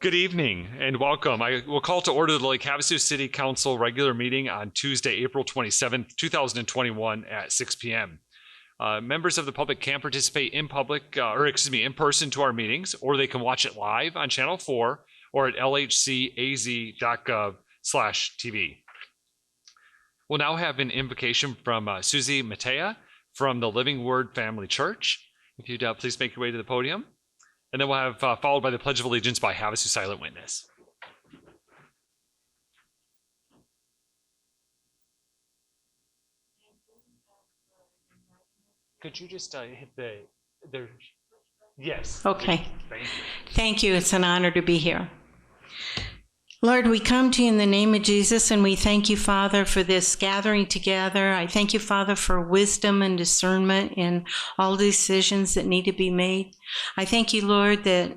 Good evening and welcome. I will call to order the Lake Havasu City Council regular meeting on Tuesday, April 27th, 2021 at 6 p.m. Members of the public can participate in in person to our meetings, or they can watch it live on Channel 4 or at lhcaz.gov/TV. We'll now have an invocation from Susie Matea from the Living Word Family Church. If you'd please make your way to the podium. And then we'll have followed by the Pledge of Allegiance by Havasu Silent Witness. Could you just hit the yes. Okay. Thank you. Thank you. It's an honor to be here. Lord, we come to you in the name of Jesus, and we thank you, Father, for this gathering together. I thank you, Father, for wisdom and discernment in all decisions that need to be made. I thank you, Lord, that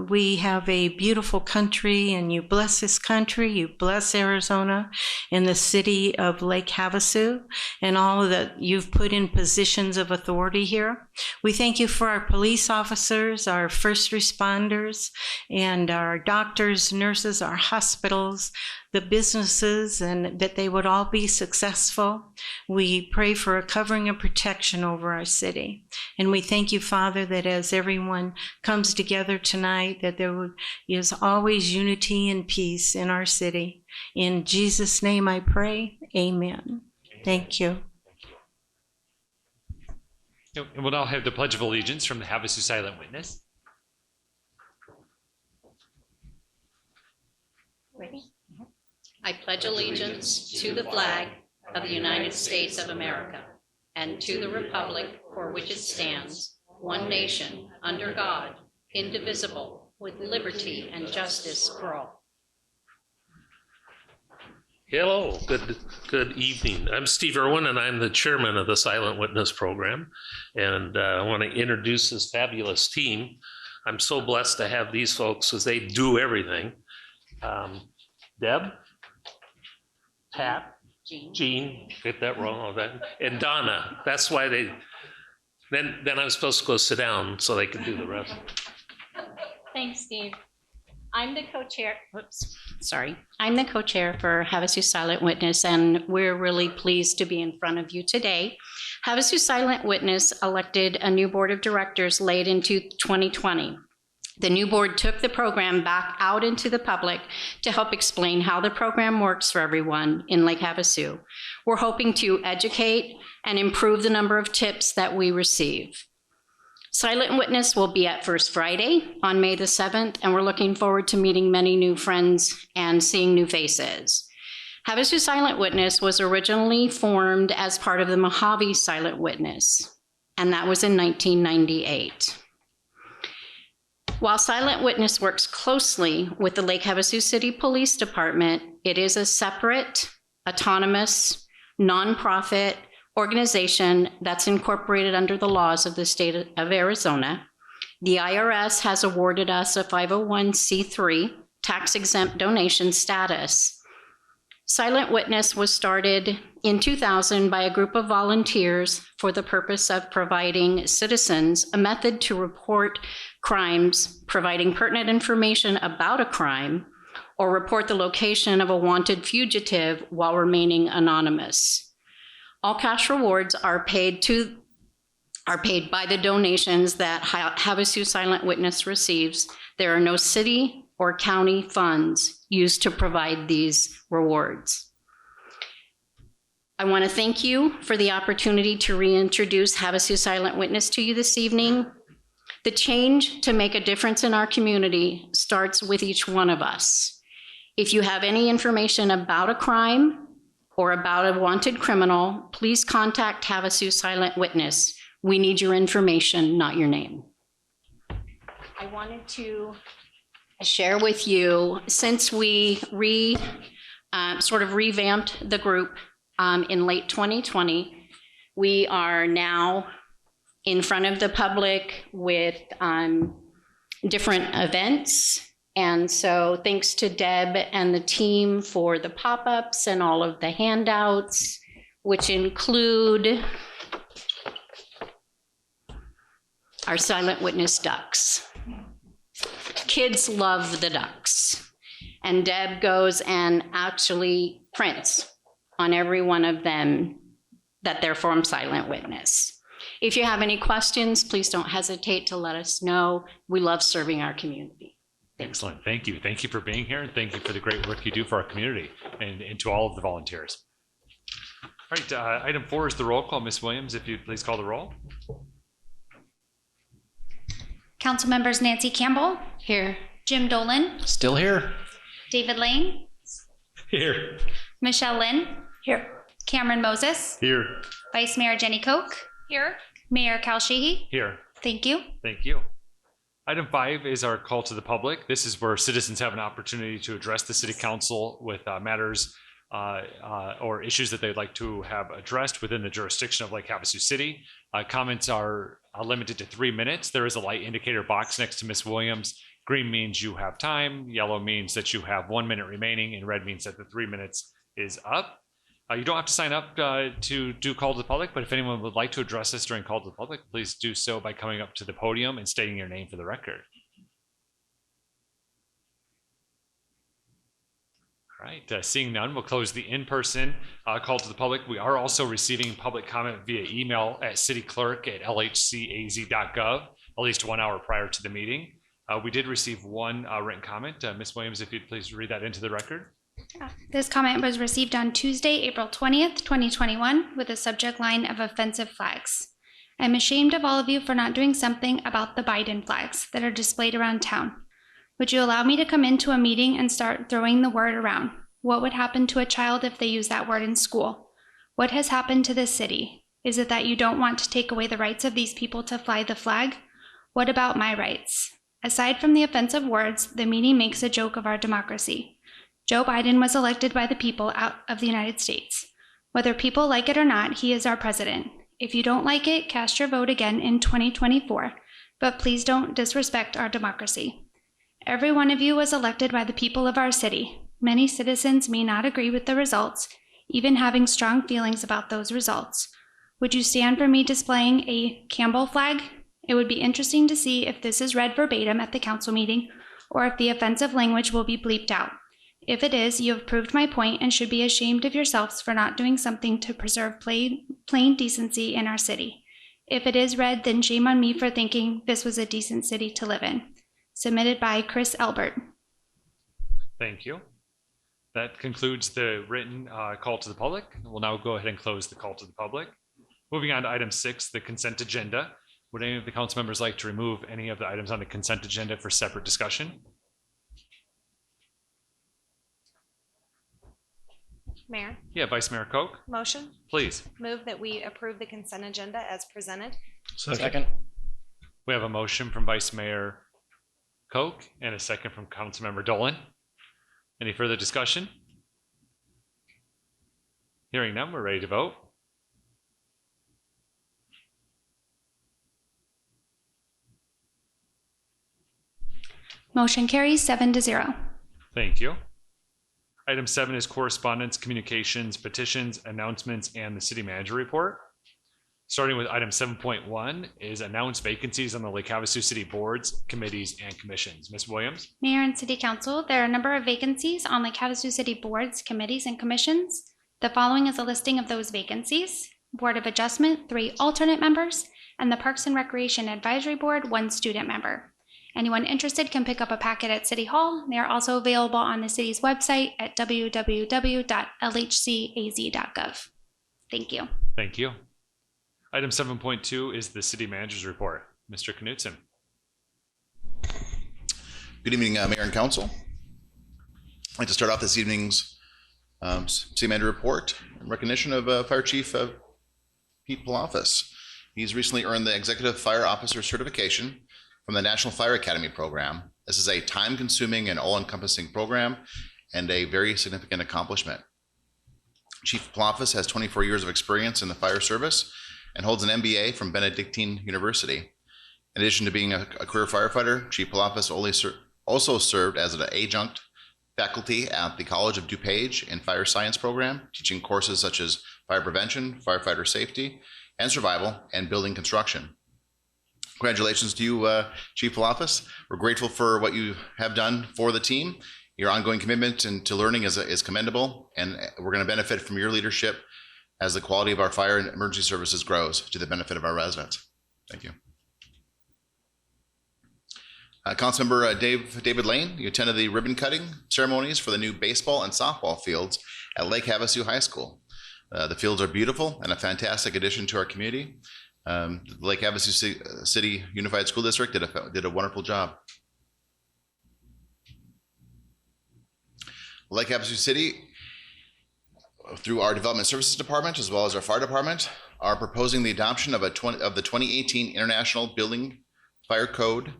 we have a beautiful country, and you bless this country. You bless Arizona and the city of Lake Havasu and all that you've put in positions of authority here. We thank you for our police officers, our first responders, and our doctors, nurses, our hospitals, the businesses, and that they would all be successful. We pray for a covering of protection over our city. And we thank you, Father, that as everyone comes together tonight, that there is always unity and peace in our city. In Jesus' name I pray, amen. Thank you. And we'll now have the Pledge of Allegiance from the Havasu Silent Witness. Ready? I pledge allegiance to the flag of the United States of America and to the republic for which it stands, one nation, under God, indivisible, with liberty and justice for all. Hello, good evening. I'm Steve Irwin, and I'm the chairman of the Silent Witness program. And I want to introduce this fabulous team. I'm so blessed to have these folks as they do everything. Deb, Pat, Jean, get that wrong, all that, and Donna. That's why then I'm supposed to go sit down so they can do the rest. Thanks, Steve. I'm the co-chair. I'm the co-chair for Havasu Silent Witness, and we're really pleased to be in front of you today. Havasu Silent Witness elected a new board of directors late into 2020. The new board took the program back out into the public to help explain how the program works for everyone in Lake Havasu. We're hoping to educate and improve the number of tips that we receive. Silent Witness will be at First Friday on May the 7th, and we're looking forward to meeting many new friends and seeing new faces. Havasu Silent Witness was originally formed as part of the Mojave Silent Witness, and that was in 1998. While Silent Witness works closely with the Lake Havasu City Police Department, it is a separate, autonomous, nonprofit organization that's incorporated under the laws of the state of Arizona. The IRS has awarded us a 501c3 tax-exempt donation status. Silent Witness was started in 2000 by a group of volunteers for the purpose of providing citizens a method to report crimes, providing pertinent information about a crime, or report the location of a wanted fugitive while remaining anonymous. All cash rewards are paid by the donations that Havasu Silent Witness receives. There are no city or county funds used to provide these rewards. I want to thank you for the opportunity to reintroduce Havasu Silent Witness to you this evening. The change to make a difference in our community starts with each one of us. If you have any information about a crime or about a wanted criminal, please contact Havasu Silent Witness. We need your information, not your name. I wanted to share with you, since we sort of revamped the group in late 2020, we are now in front of the public with different events. And so thanks to Deb and the team for the pop-ups and all of the handouts, which include our Silent Witness ducks. Kids love the ducks. And Deb goes and actually prints on every one of them that they're from Silent Witness. If you have any questions, please don't hesitate to let us know. We love serving our community. Excellent. Thank you. Thank you for being here, and thank you for the great work you do for our community and to all of the volunteers. All right, item 4 is the roll call. Ms. Williams, if you'd please call the roll. Council members Nancy Campbell, Here. Jim Dolan, Still here. David Lane, Here. Michelle Lynn, here. Cameron Moses, Here. Vice Mayor Jenny Koch, here. Mayor Cal Sheehy. Here. Thank you. Thank you. Item 5 is our call to the public. This is where citizens have an opportunity to address the city council with matters or issues that they'd like to have addressed within the jurisdiction of Lake Havasu City. Comments are limited to 3 minutes. There is a light indicator box next to Ms. Williams. Green means you have time, yellow means that you have 1 minute remaining, and red means that the 3 minutes is up. You don't have to sign up to do call to the public, but if anyone would like to address this during call to the public, please do so by coming up to the podium and stating your name for the record. All right, seeing none, we'll close the in-person call to the public. We are also receiving public comment via email at cityclerk@lhcaz.gov at least 1 hour prior to the meeting. We did receive one written comment. Ms. Williams, if you'd please read that into the record. This comment was received on Tuesday, April 20th, 2021, with a subject line of offensive flags. I'm ashamed of all of you for not doing something about the Biden flags that are displayed around town. Would you allow me to come into a meeting and start throwing the word around? What would happen to a child if they use that word in school? What has happened to this city? Is it that you don't want to take away the rights of these people to fly the flag? What about my rights? Aside from the offensive words, the meeting makes a joke of our democracy. Joe Biden was elected by the people out of the United States. Whether people like it or not, he is our president. If you don't like it, cast your vote again in 2024, but please don't disrespect our democracy. Every one of you was elected by the people of our city. Many citizens may not agree with the results, even having strong feelings about those results. Would you stand for me displaying a Campbell flag? It would be interesting to see if this is read verbatim at the council meeting, or if the offensive language will be bleeped out. If it is, you have proved my point and should be ashamed of yourselves for not doing something to preserve plain decency in our city. If it is read, then shame on me for thinking this was a decent city to live in. Submitted by Chris Elbert. Thank you. That concludes the written call to the public. We'll now go ahead and close the call to the public. Moving on to item 6, the consent agenda. Would any of the council members like to remove any of the items on the consent agenda for separate discussion? Mayor, Yeah, Vice Mayor Koch, motion, please. move that we approve the consent agenda as presented. Second. We have a motion from Vice Mayor Koch and a second from Councilmember Dolan. Any further discussion? Hearing none, we're ready to vote. Motion carries 7-0. Thank you. Item 7 is correspondence, communications, petitions, announcements, and the city manager report. Starting with item 7.1 is announce vacancies on the Lake Havasu City boards, committees, and commissions. Ms. Williams? Mayor and City Council, there are a number of vacancies on Lake Havasu City boards, committees, and commissions. The following is a listing of those vacancies. Board of Adjustment, 3 alternate members, and the Parks and Recreation Advisory Board, 1 student member. Anyone interested can pick up a packet at City Hall. They are also available on the city's website at www.lhcaz.gov. Thank you. Thank you. Item 7.2 is the city manager's report. Mr. Knutson. Good evening, Mayor and Council. I'd like to start off this evening's city manager report in recognition of Fire Chief Pete Palafis. He's recently earned the Executive Fire Officer certification from the National Fire Academy program. This is a time-consuming and all-encompassing program and a very significant accomplishment. Chief Palafis has 24 years of experience in the fire service and holds an MBA from Benedictine University. In addition to being a career firefighter, Chief Palafis also served as an adjunct faculty at the College of DuPage in Fire Science program, teaching courses such as fire prevention, firefighter safety and survival, and building construction. Congratulations to you, Chief Palafis. We're grateful for what you have done for the team. Your ongoing commitment to learning is commendable, and we're going to benefit from your leadership as the quality of our fire and emergency services grows to the benefit of our residents. Thank you. Councilmember David Lane, you attended the ribbon cutting ceremonies for the new baseball and softball fields at Lake Havasu High School. The fields are beautiful and a fantastic addition to our community. The Lake Havasu City Unified School District did a wonderful job. Lake Havasu City, through our Development Services Department as well as our Fire Department, are proposing the adoption of the 2018 International Building Fire Code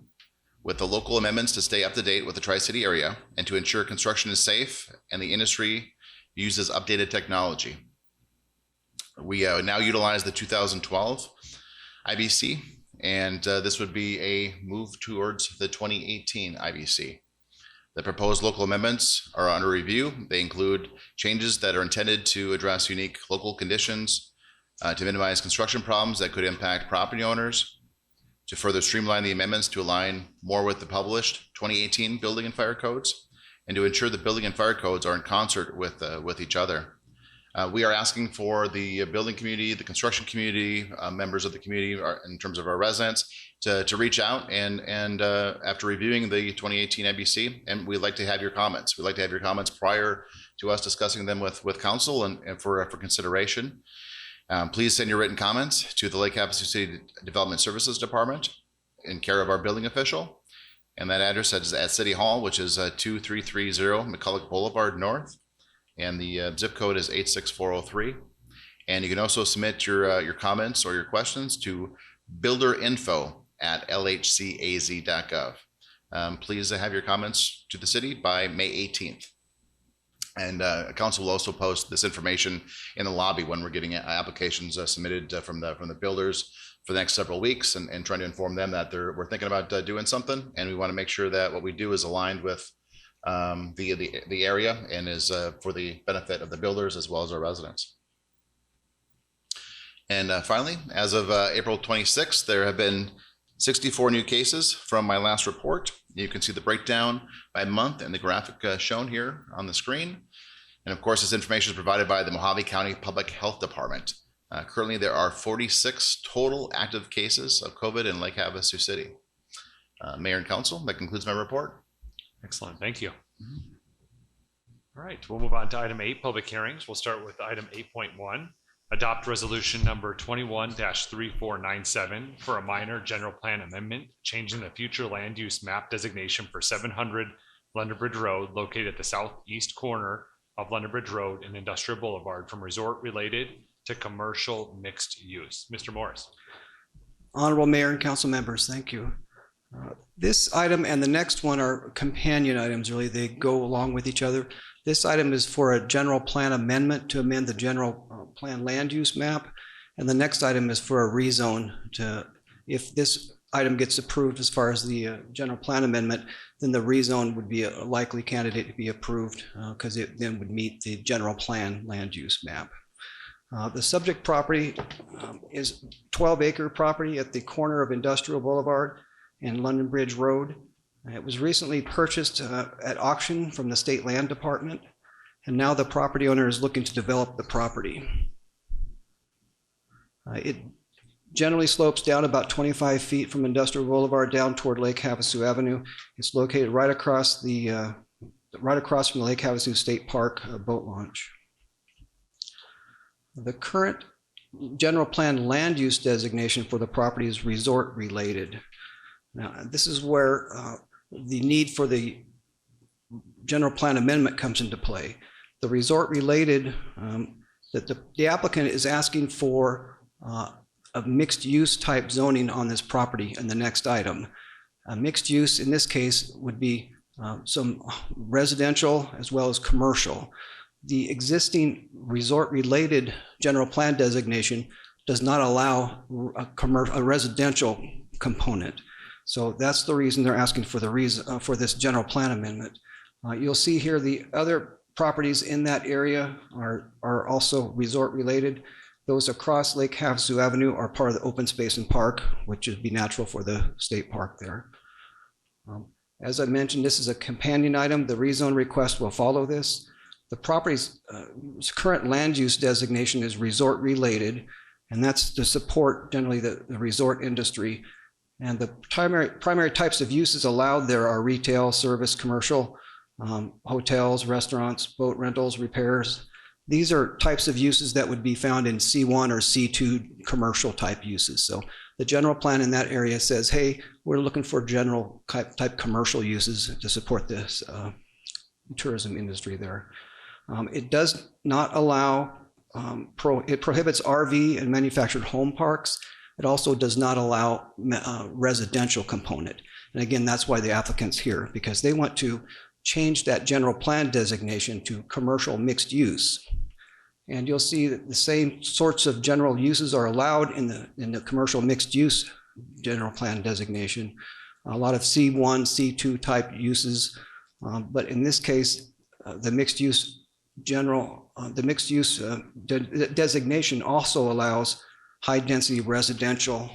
with the local amendments to stay up to date with the Tri-City area and to ensure construction is safe and the industry uses updated technology. We now utilize the 2012 IBC, and this would be a move towards the 2018 IBC. The proposed local amendments are under review. They include changes that are intended to address unique local conditions, to minimize construction problems that could impact property owners, to further streamline the amendments to align more with the published 2018 building and fire codes, and to ensure the building and fire codes are in concert with each other. We are asking for the building community, the construction community, members of the community, in terms of our residents, to reach out and after reviewing the 2018 IBC, and we'd like to have your comments. We'd like to have your comments prior to us discussing them with council and for consideration. Please send your written comments to the Lake Havasu City Development Services Department in care of our building official. And that address is at City Hall, which is 2330 McCulloch Boulevard North. And the zip code is 86403. And you can also submit your comments or your questions to builderinfo@lhcaz.gov. Please have your comments to the city by May 18th. And council will also post this information in the lobby when we're getting applications submitted from the builders for the next several weeks, and trying to inform them that we're thinking about doing something, and we want to make sure that what we do is aligned with the area and is for the benefit of the builders as well as our residents. And finally, as of April 26th, there have been 64 new cases from my last report. You can see the breakdown by month and the graphic shown here on the screen. And of course, this information is provided by the Mojave County Public Health Department. Currently, there are 46 total active cases of COVID in Lake Havasu City. Mayor and Council, that concludes my report. Excellent, thank you. All right, we'll move on to item 8, public hearings. We'll start with item 8.1. Adopt resolution number 21-3497 for a minor general plan amendment, changing the future land use map designation for 700 London Bridge Road, located at the southeast corner of London Bridge Road and Industrial Boulevard, from resort related to commercial mixed use. Mr. Morris. Honorable Mayor and Council members, thank you. This item and the next one are companion items, really. They go along with each other. This item is for a general plan amendment to amend the general plan land use map. And the next item is for a rezone to, if this item gets approved as far as the general plan amendment, then the rezone would be a likely candidate to be approved because it then would meet the general plan land use map. The subject property is 12-acre property at the corner of Industrial Boulevard and London Bridge Road. It was recently purchased at auction from the State Land Department, and now the property owner is looking to develop the property. It generally slopes down about 25 feet from Industrial Boulevard down toward Lake Havasu Avenue. It's located right across from the Lake Havasu State Park boat launch. The current general plan land use designation for the property is resort related. Now, this is where the need for the general plan amendment comes into play. The resort related, that the applicant is asking for a mixed use type zoning on this property in the next item. Mixed use in this case would be some residential as well as commercial. The existing resort related general plan designation does not allow a residential component. So that's the reason they're asking for for this general plan amendment. You'll see here the other properties in that area are also resort related. Those across Lake Havasu Avenue are part of the open space and park, which would be natural for the state park there. As I mentioned, this is a companion item. The rezone request will follow this. The property's current land use designation is resort related, and that's to support generally the resort industry. And the primary types of uses allowed there are retail, service, commercial, hotels, restaurants, boat rentals, repairs. These are types of uses that would be found in C1 or C2 commercial type uses. So the general plan in that area says, hey, we're looking for general type commercial uses to support this tourism industry there. It does not allow, it prohibits RV and manufactured home parks. It also does not allow residential component. And again, that's why the applicant's here, because they want to change that general plan designation to commercial mixed use. And you'll see that the same sorts of general uses are allowed in the commercial mixed use general plan designation. A lot of C1, C2 type uses, but in this case, the mixed use designation also allows high density residential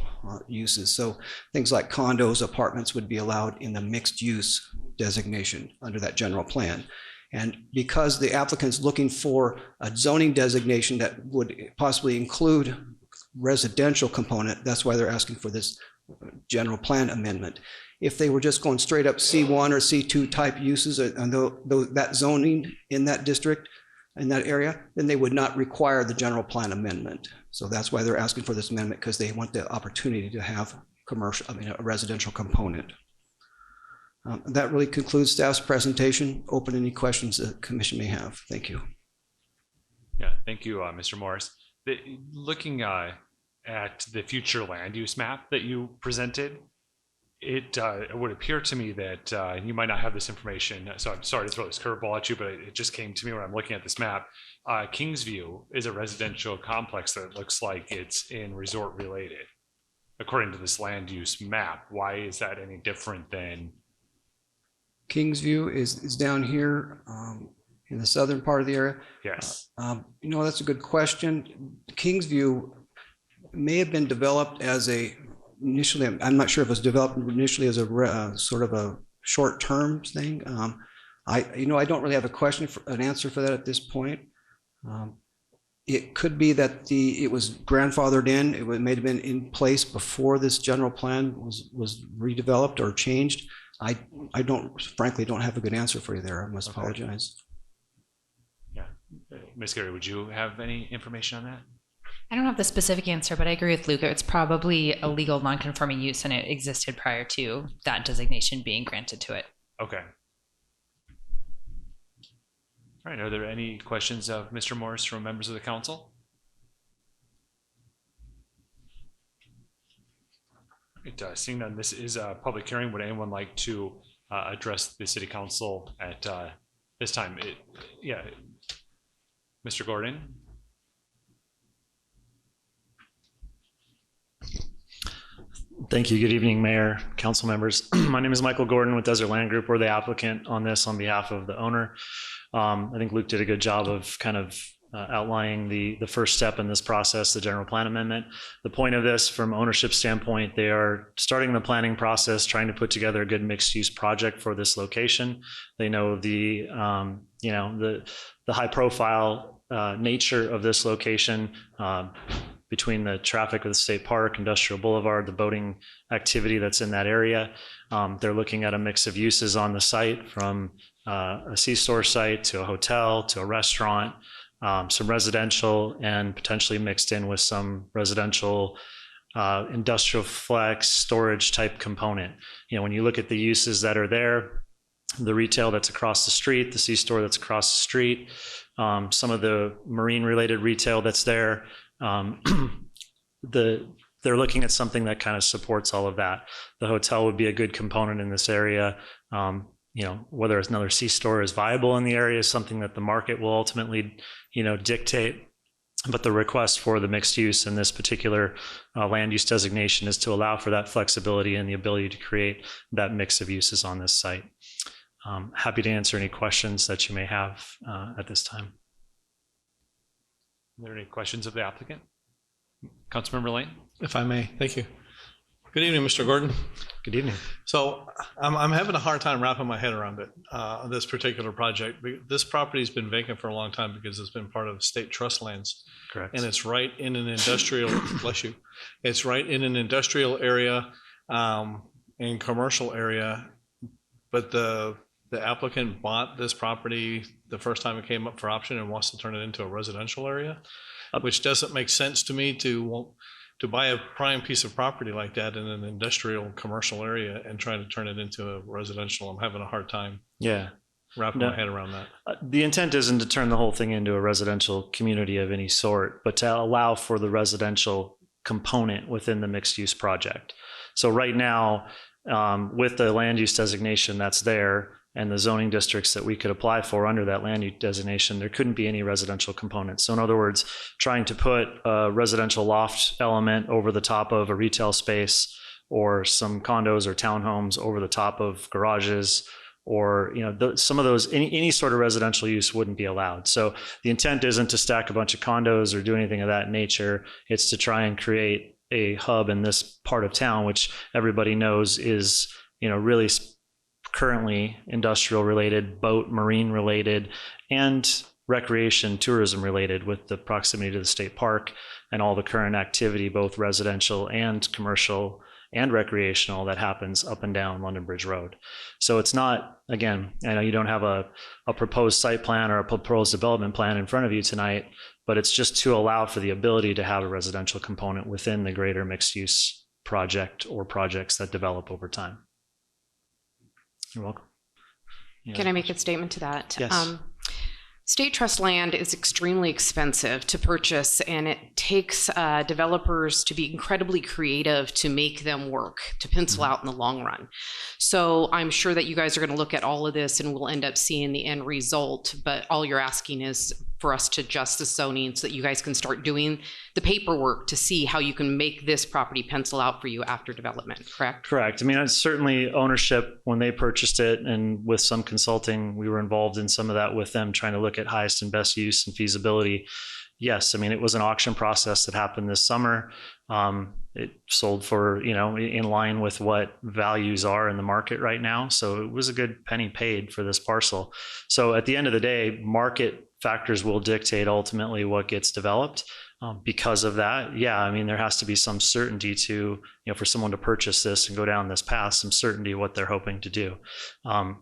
uses. So things like condos, apartments would be allowed in the mixed use designation under that general plan. And because the applicant's looking for a zoning designation that would possibly include residential component, that's why they're asking for this general plan amendment. If they were just going straight up C1 or C2 type uses and that zoning in that district, in that area, then they would not require the general plan amendment. So that's why they're asking for this amendment, because they want the opportunity to have a residential component. That really concludes staff's presentation. Open any questions the commission may have. Thank you. Yeah, thank you, Mr. Morris. Looking at the future land use map that you presented, it would appear to me that you might not have this information. So I'm sorry to throw this curveball at you, but it just came to me when I'm looking at this map. Kingsview is a residential complex that looks like it's in resort related, according to this land use map. Why is that any different than? Kingsview is down here in the southern part of the area. Yes. That's a good question. Kingsview may have been developed as initially, I'm not sure if it was developed initially as a sort of a short-term thing. I don't really have an answer for that at this point. It could be that it was grandfathered in. It may have been in place before this general plan was redeveloped or changed. I frankly don't have a good answer for you there. I must apologize. Yeah. Ms. Gary, would you have any information on that? I don't have the specific answer, but I agree with Luca. It's probably a legal non-conforming use and it existed prior to that designation being granted to it. Okay. All right. Are there any questions of Mr. Morris from members of the council? Seeing none, this is a public hearing. Would anyone like to address the city council at this time? Yeah, Mr. Gordon. Thank you. Good evening, Mayor, council members. My name is Michael Gordon with Desert Land Group. We're the applicant on this on behalf of the owner. I think Luke did a good job of kind of outlining the first step in this process, the general plan amendment. The point of this, from ownership standpoint, they are starting the planning process, trying to put together a good mixed use project for this location. They know the high profile nature of this location, between the traffic of the state park, Industrial Boulevard, the boating activity that's in that area. They're looking at a mix of uses on the site, from a C-store site to a hotel to a restaurant, some residential, and potentially mixed in with some residential industrial flex storage type component. When you look at the uses that are there, the retail that's across the street, the C-store that's across the street, some of the marine related retail that's there, they're looking at something that kind of supports all of that. The hotel would be a good component in this area. Whether another C-store is viable in the area is something that the market will ultimately, dictate. But the request for the mixed use in this particular land use designation is to allow for that flexibility and the ability to create that mix of uses on this site. Happy to answer any questions that you may have at this time. Are there any questions of the applicant? Councilmember Lane? If I may, thank you. Good evening, Mr. Gordon. Good evening. So I'm having a hard time wrapping my head around it, this particular project. This property's been vacant for a long time because it's been part of state trust lands. Correct. And it's right in an industrial, bless you, it's right in an industrial area and commercial area. But the applicant bought this property the first time it came up for option and wants to turn it into a residential area, which doesn't make sense to me to buy a prime piece of property like that in an industrial commercial area and try to turn it into a residential. I'm having a hard time wrapping my head around that. The intent isn't to turn the whole thing into a residential community of any sort, but to allow for the residential component within the mixed use project. So right now, with the land use designation that's there and the zoning districts that we could apply for under that land use designation, there couldn't be any residential components. So in other words, trying to put a residential loft element over the top of a retail space or some condos or townhomes over the top of garages, or some of those, any sort of residential use wouldn't be allowed. So the intent isn't to stack a bunch of condos or do anything of that nature. It's to try and create a hub in this part of town, which everybody knows is really currently industrial related, boat, marine related, and recreation tourism related, with the proximity to the state park and all the current activity, both residential and commercial and recreational, that happens up and down London Bridge Road. So it's not, again, I know you don't have a proposed site plan or a proposed development plan in front of you tonight, but it's just to allow for the ability to have a residential component within the greater mixed use project or projects that develop over time. You're welcome. Can I make a statement to that? Yes. State trust land is extremely expensive to purchase, and it takes developers to be incredibly creative to make them work, to pencil out in the long run. So I'm sure that you guys are going to look at all of this and we'll end up seeing the end result, but all you're asking is for us to adjust the zoning so that you guys can start doing the paperwork to see how you can make this property pencil out for you after development, correct? Correct. I mean, it's certainly ownership when they purchased it, and with some consulting, we were involved in some of that with them, trying to look at highest and best use and feasibility. Yes, I mean, it was an auction process that happened this summer. It sold for, in line with what values are in the market right now. So it was a good penny paid for this parcel. So at the end of the day, market factors will dictate ultimately what gets developed. Because of that, I mean, there has to be some certainty to, for someone to purchase this and go down this path, some certainty what they're hoping to do.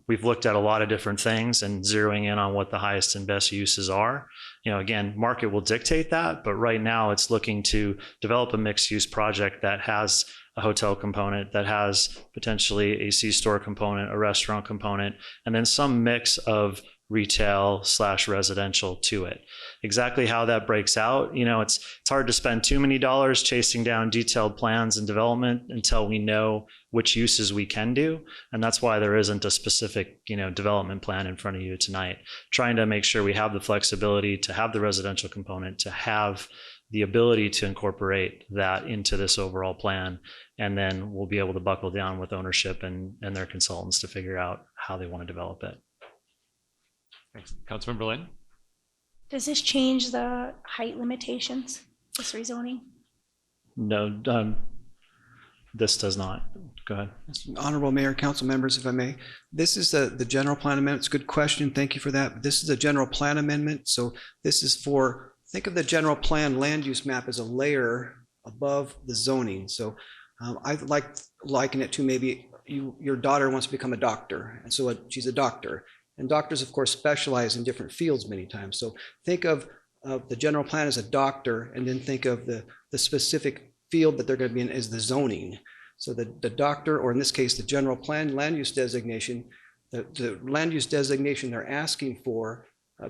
We've looked at a lot of different things and zeroing in on what the highest and best uses are. Again, market will dictate that, but right now it's looking to develop a mixed use project that has a hotel component, that has potentially a C-store component, a restaurant component, and then some mix of retail/residential to it. Exactly how that breaks out, it's hard to spend too many dollars chasing down detailed plans and development until we know which uses we can do. And that's why there isn't a specific, development plan in front of you tonight. Trying to make sure we have the flexibility to have the residential component, to have the ability to incorporate that into this overall plan. And then we'll be able to buckle down with ownership and their consultants to figure out how they want to develop it. Thanks. Councilmember Lane? Does this change the height limitations, this rezoning? No, this does not. Go ahead. Honorable Mayor, council members, if I may, this is the general plan amendment. It's a good question. Thank you for that. This is a general plan amendment. So this is for, think of the general plan land use map as a layer above the zoning. So I liken it to maybe your daughter wants to become a doctor, and so she's a doctor. And doctors, of course, specialize in different fields many times. So think of the general plan as a doctor, and then think of the specific field that they're going to be in as the zoning. So the doctor, or in this case, the general plan land use designation, the land use designation they're asking for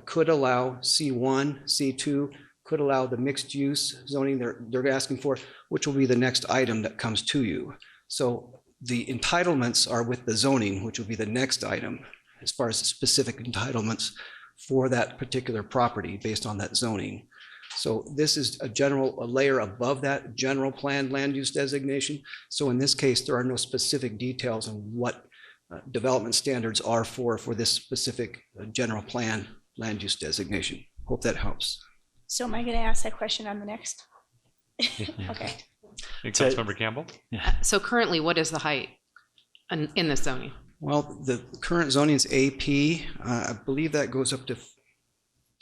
could allow C1, C2, could allow the mixed use zoning they're asking for, which will be the next item that comes to you. So the entitlements are with the zoning, which will be the next item, as far as specific entitlements for that particular property based on that zoning. So this is a layer above that general plan land use designation. So in this case, there are no specific details on what development standards are for this specific general plan land use designation. Hope that helps. So am I going to ask that question on the next? Okay. Councilmember Campbell? So currently, what is the height in this zoning? Well, the current zoning is AP. I believe that goes up to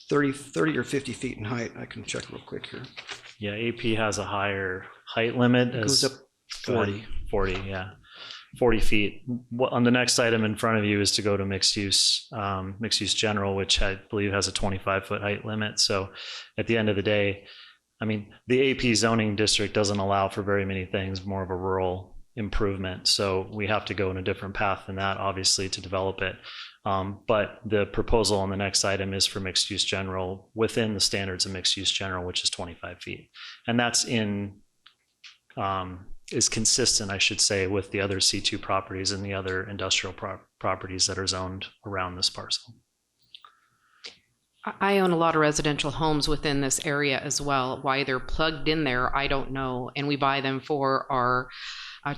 30 or 50 feet in height. I can check real quick here. Yeah, AP has a higher height limit. It goes up 40. 40, yeah. 40 feet. On the next item in front of you is to go to mixed use general, which I believe has a 25-foot height limit. So at the end of the day, I mean, the AP zoning district doesn't allow for very many things, more of a rural improvement. So we have to go in a different path than that, obviously, to develop it. But the proposal on the next item is for mixed use general within the standards of mixed use general, which is 25 feet. And that's is consistent, I should say, with the other C2 properties and the other industrial properties that are zoned around this parcel. I own a lot of residential homes within this area as well. Why they're plugged in there, I don't know. And we buy them for our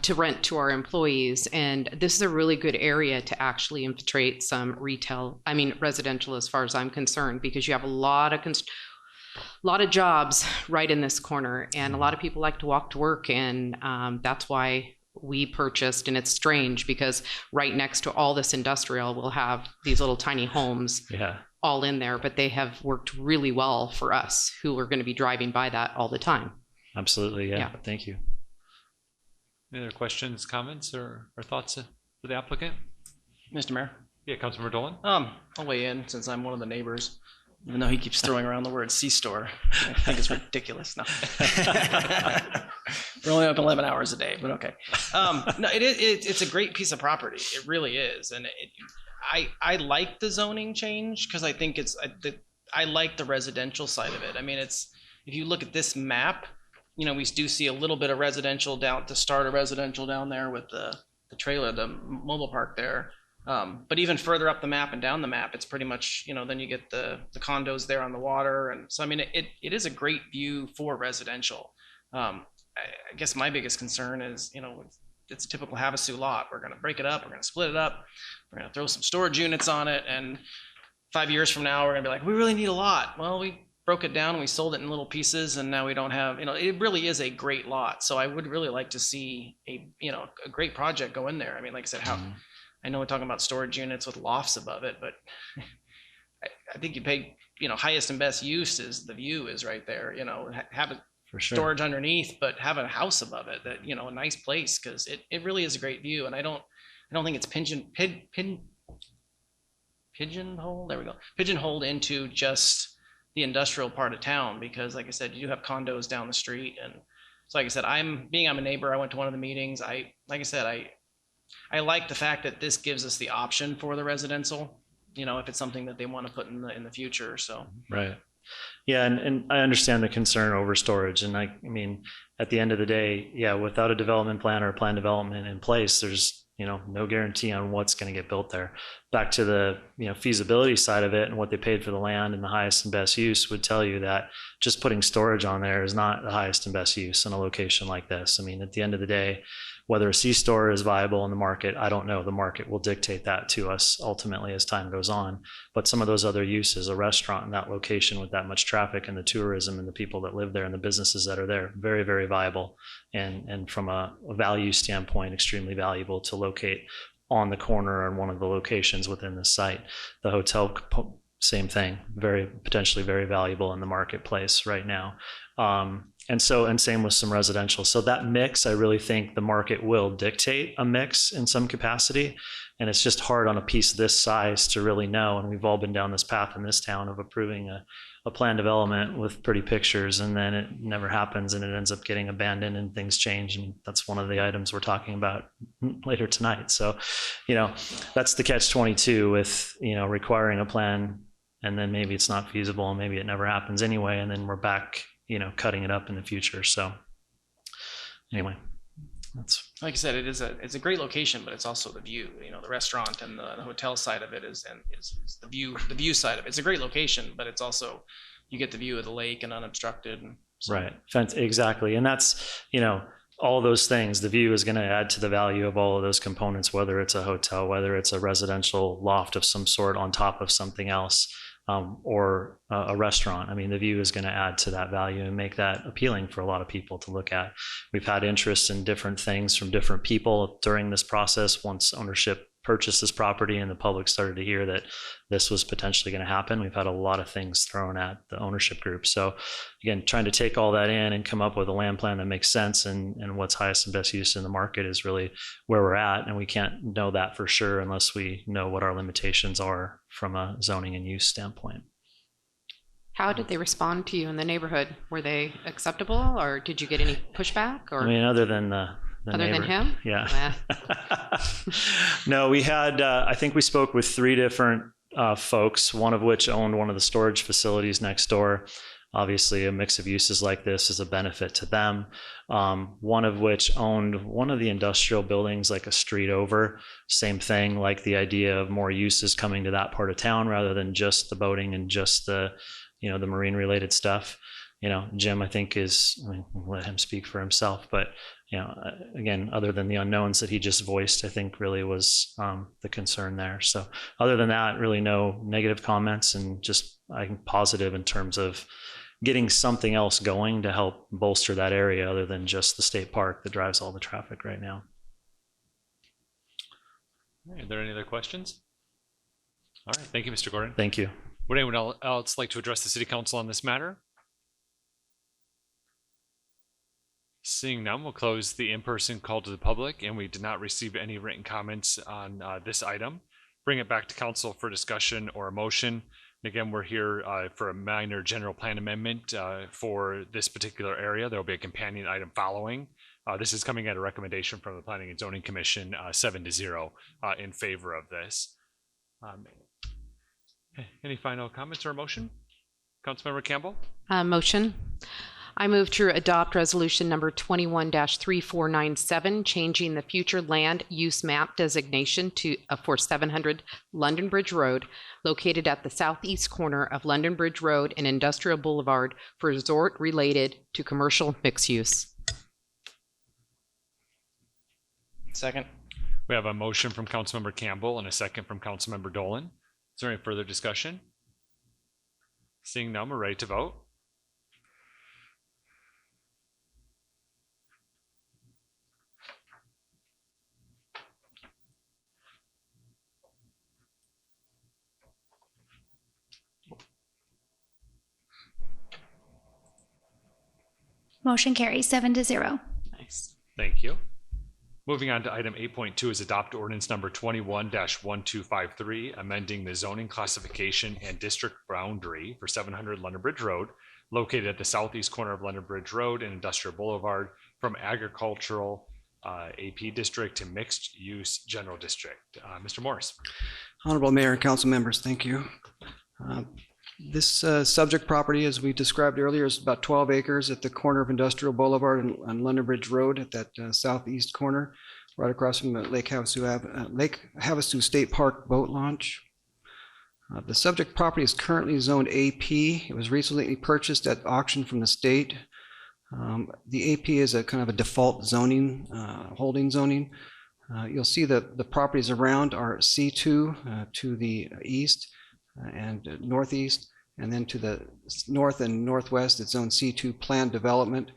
to rent to our employees. And this is a really good area to actually infiltrate some residential as far as I'm concerned, because you have a lot of jobs right in this corner, and a lot of people like to walk to work, and that's why we purchased. And it's strange because right next to all this industrial, we'll have these little tiny homes all in there, but they have worked really well for us who are going to be driving by that all the time. Absolutely. Yeah. Thank you. Any other questions, comments, or thoughts for the applicant? Mr. Mayor? Yeah, Councilmember Dolan? I'll weigh in since I'm one of the neighbors, even though he keeps throwing around the word C-store. I think it's ridiculous. No. We're only open 11 hours a day, but okay. No, it's a great piece of property. It really is. And I like the zoning change because I think I like the residential side of it. I mean, if you look at this map, we do see a little bit of residential down there with the trailer, the mobile park there. But even further up the map and down the map, it's pretty much, then you get the condos there on the water. And so, I mean, it is a great view for residential. I guess my biggest concern is, it's a typical Havasu lot. We're going to break it up. We're going to split it up. We're going to throw some storage units on it. And 5 years from now, we're going to be like, we really need a lot. Well, we broke it down and we sold it in little pieces, and now we don't have, it really is a great lot. So I would really like to see a great project go in there. I mean, like I said, I know we're talking about storage units with lofts above it, but I think you pay, highest and best use is the view is right there, have it for sure. Storage underneath, but have a house above it that, a nice place. Cause it really is a great view. And I don't think it's pigeonholed into just the industrial part of town, because like I said, you do have condos down the street. And so, like I said, I'm a neighbor. I went to one of the meetings. I like the fact that this gives us the option for the residential, if it's something that they want to put in the future. So, right. Yeah. And I understand the concern over storage. And I mean, at the end of the day, without a development plan or a plan development in place, there's, no guarantee on what's going to get built there. Back to the, feasibility side of it and what they paid for the land and the highest and best use would tell you that just putting storage on there is not the highest and best use in a location like this. I mean, at the end of the day, whether a C-store is viable in the market, I don't know. The market will dictate that to us ultimately as time goes on. But some of those other uses, a restaurant in that location with that much traffic and the tourism and the people that live there and the businesses that are there, very, very viable. And from a value standpoint, extremely valuable to locate on the corner or in one of the locations within the site. The hotel, same thing, potentially very valuable in the marketplace right now. And same with some residential. So that mix, I really think the market will dictate a mix in some capacity. And it's just hard on a piece this size to really know. And we've all been down this path in this town of approving a plan development with pretty pictures, and then it never happens and it ends up getting abandoned and things change. And that's one of the items we're talking about later tonight. So, that's the catch-22 with, requiring a plan, and then maybe it's not feasible and maybe it never happens anyway. And then we're back, cutting it up in the future. So anyway, that's, like I said, it's a great location, but it's also the view. The restaurant and the hotel side of it is the view side of it. It's a great location, but it's also, you get the view of the lake and unobstructed. And so. Right. Exactly. And that's, all those things, the view is going to add to the value of all of those components, whether it's a hotel, whether it's a residential loft of some sort on top of something else. or a restaurant. I mean, the view is going to add to that value and make that appealing for a lot of people to look at. We've had interest in different things from different people during this process. Once ownership purchased this property and the public started to hear that this was potentially going to happen, we've had a lot of things thrown at the ownership group. So again, trying to take all that in and come up with a land plan that makes sense and what's highest and best use in the market is really where we're at. And we can't know that for sure unless we know what our limitations are from a zoning and use standpoint. How did they respond to you in the neighborhood? Were they acceptable, or did you get any pushback? Or I mean, other than the other neighbor. than him? Yeah. No, we had, I think we spoke with 3 different folks, one of which owned one of the storage facilities next door. Obviously, a mix of uses like this is a benefit to them. One of which owned one of the industrial buildings like a street over. Same thing, like the idea of more uses coming to that part of town rather than just the boating and just the, you know, the marine related stuff. You know, Jim, I think is, I mean, we'll let him speak for himself, but you know, again, other than the unknowns that he just voiced, I think really was the concern there. So other than that, really no negative comments, and just I think positive in terms of getting something else going to help bolster that area other than just the state park that drives all the traffic right now. Are there any other questions? All right, thank you, Mr. Gordon. Thank you. Would anyone else like to address the City Council on this matter? Seeing none, we'll close the in-person call to the public, and we did not receive any written comments on this item. Bring it back to council for discussion or a motion. And again, we're here for a minor general plan amendment for this particular area. There will be a companion item following. This is coming at a recommendation from the Planning and Zoning Commission, 7-0 in favor of this. Any final comments or a motion? Councilmember Campbell? Motion. I move to adopt resolution number 21-3497, changing the future land use map designation to for 700 London Bridge Road, located at the southeast corner of London Bridge Road and Industrial Boulevard, for resort related to commercial mixed use. Second. We have a motion from Councilmember Campbell and a second from Councilmember Dolan. Is there any further discussion? Seeing none, we're ready to vote. Motion carries 7-0. Nice. Thank you. Moving on to item 8.2 is adopt ordinance number 21-1253, amending the zoning classification and district boundary for 700 London Bridge Road, located at the southeast corner of London Bridge Road and Industrial Boulevard, from agricultural AP district to mixed use general district. Mr. Morris. Honorable Mayor and council members, thank you. This subject property, as we described earlier, is about 12 acres at the corner of Industrial Boulevard and London Bridge Road at that southeast corner, right across from the Lake Havasu State Park boat launch. The subject property is currently zoned AP. It was recently purchased at auction from the state. The AP is a kind of a default zoning, holding zoning. You'll see that the properties around are C2 to the east and northeast, and then to the north and northwest, it's zone C2 planned development,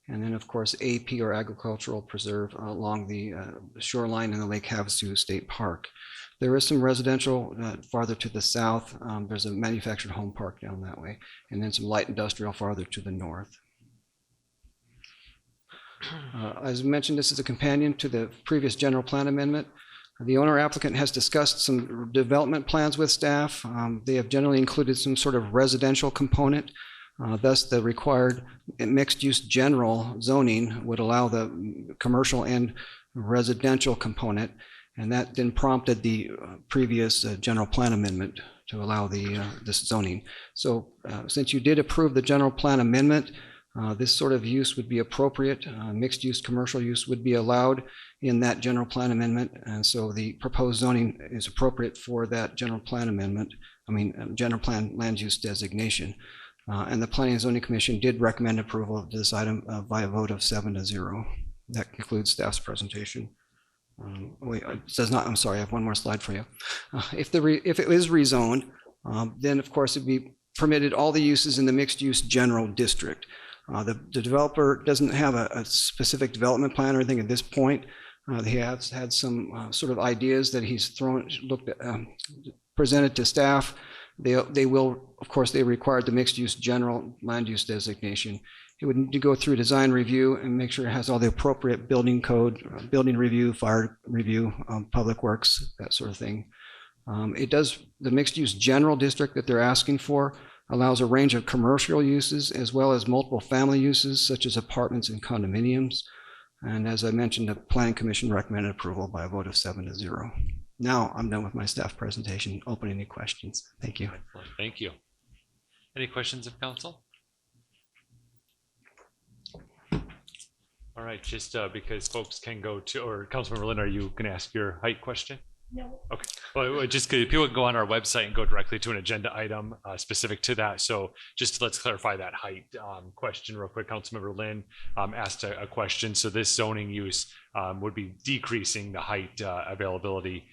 and then of course AP or agricultural preserve along the shoreline in the Lake Havasu State Park. There is some residential farther to the south. There's a manufactured home park down that way, and then some light industrial farther to the north. As mentioned, this is a companion to the previous general plan amendment. The owner applicant has discussed some development plans with staff. They have generally included some sort of residential component. Thus, the required mixed-use general zoning would allow the commercial and residential component, and that then prompted the previous general plan amendment to allow this zoning. So, since you did approve the general plan amendment, this sort of use would be appropriate. Mixed-use commercial use would be allowed in that general plan amendment, and so the proposed zoning is appropriate for that general plan amendment. General plan land use designation. And the Planning and Zoning Commission did recommend approval of this item by a vote of 7-0. That concludes staff's presentation. Wait, it does not. I'm sorry. I have one more slide for you. If it is rezoned, Then, of course, it'd be permitted all the uses in the mixed-use general district. The developer doesn't have a specific development plan or anything at this point. He has had some sort of ideas that he's presented to staff. They will, of course, they required the mixed-use general land use designation. It would need to go through design review and make sure it has all the appropriate building code, building review, fire review, public works, that sort of thing. The mixed-use general district that they're asking for allows a range of commercial uses as well as multiple family uses such as apartments and condominiums. And as I mentioned, the Planning Commission recommended approval by a vote of 7-0. Now I'm done with my staff presentation. Open any questions. Thank you. Thank you. Any questions of council? All right, just because folks can go to, or Councilmember Lynn, are you going to ask your height question? No. Okay. Well, just people can go on our website and go directly to an agenda item specific to that. So just let's clarify that height question real quick. Councilmember Lynn asked a question. So this zoning use would be decreasing the height availability.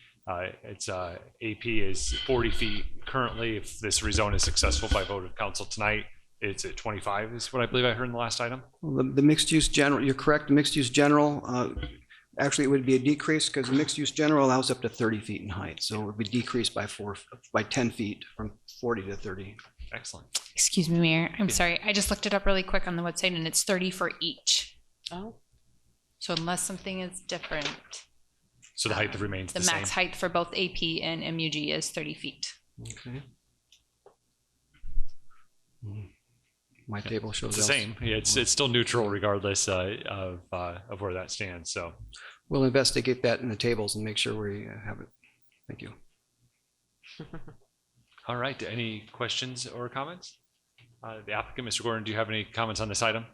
It's AP is 40 feet currently. If this rezone is successful by vote of council tonight, it's at 25 is what I believe I heard in the last item. Well, the mixed use general, you're correct. The mixed use general, actually it would be a decrease because the mixed use general allows up to 30 feet in height. So it would be decreased by 10 feet from 40 to 30. Excellent. Excuse me, Mayor. I'm sorry. I just looked it up really quick on the website and it's 30 for each. Oh. So unless something is different. So the height remains the same. max height for both AP and MUG is 30 feet. Okay. My table shows it's the same. Yeah, it's still neutral regardless of where that stands. So we'll investigate that in the tables and make sure we have it. Thank you. All right. Any questions or comments? The applicant, Mr. Gordon, do you have any comments on this item?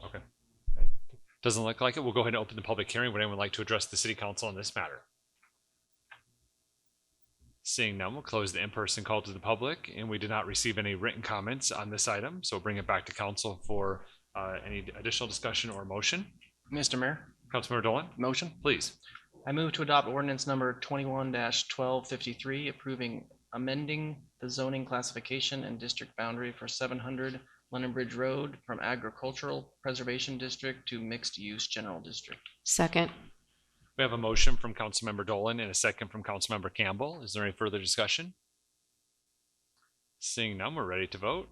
Okay. Doesn't look like it. We'll go ahead and open the public hearing. Would anyone like to address the city council on this matter? Seeing none, we'll close the in-person call to the public, and we did not receive any written comments on this item, so we'll bring it back to council for any additional discussion or motion. Mr. Mayor, Councilmember Dolan, motion. please. I move to adopt ordinance number 21-1253, approving amending the zoning classification and district boundary for 700 London Bridge Road from agricultural preservation district to mixed use general district. Second. We have a motion from Councilmember Dolan and a second from Councilmember Campbell. Is there any further discussion? Seeing none, we're ready to vote.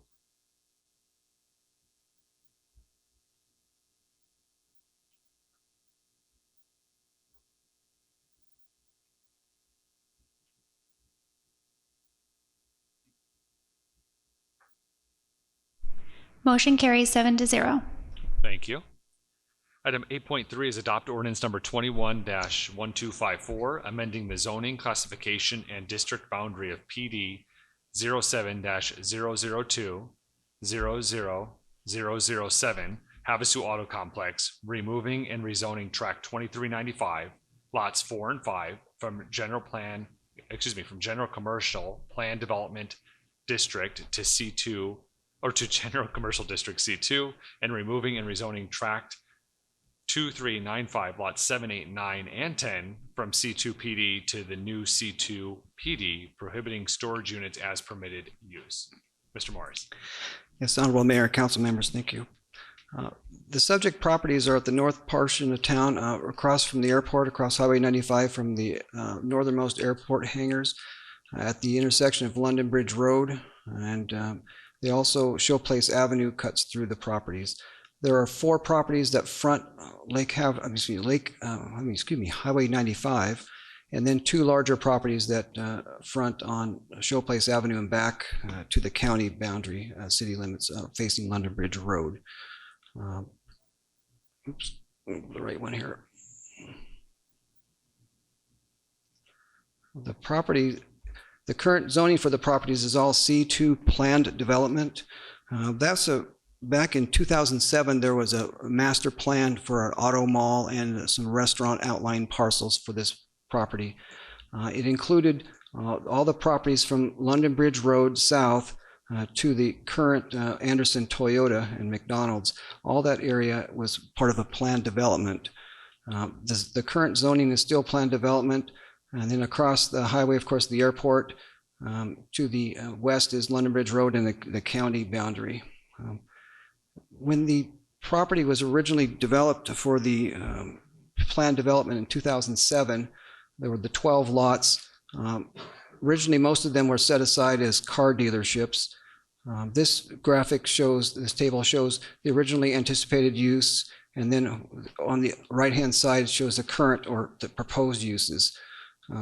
Motion carries 7-0. Thank you. Item 8.3 is adopt ordinance number 21-1254, amending the zoning classification and district boundary of PD 07-002-00007 Havasu Auto Complex, removing and rezoning tract 2395, lots 4 and 5 from general commercial plan development district to C2 or to general commercial district C2, and removing and rezoning tract 2395 lots 7, 8, 9, and 10 from C2 PD to the new C2 PD, prohibiting storage units as permitted use. Mr. Morris. Yes, Honorable Mayor, council members, thank you. The subject properties are at the north portion of town, across from the airport, across Highway 95 from the northernmost airport hangars, at the intersection of London Bridge Road, and they also Showplace Avenue cuts through the properties. There are 4 properties that front Highway 95, and then 2 larger properties that front on Showplace Avenue and back to the county boundary, city limits, facing London Bridge Road. Oops, the right one here. The current zoning for the properties is all C2 planned development. Back in 2007, there was a master plan for an auto mall and some restaurant outline parcels for this property. It included all the properties from London Bridge Road south to the current Anderson Toyota and McDonald's. All that area was part of a planned development. The current zoning is still planned development. And then across the highway, of course, the airport, To the west is London Bridge Road and the county boundary. When the property was originally developed for the planned development in 2007, there were the 12 lots. Originally, most of them were set aside as car dealerships. This table shows the originally anticipated use, and then on the right-hand side shows the current or the proposed uses.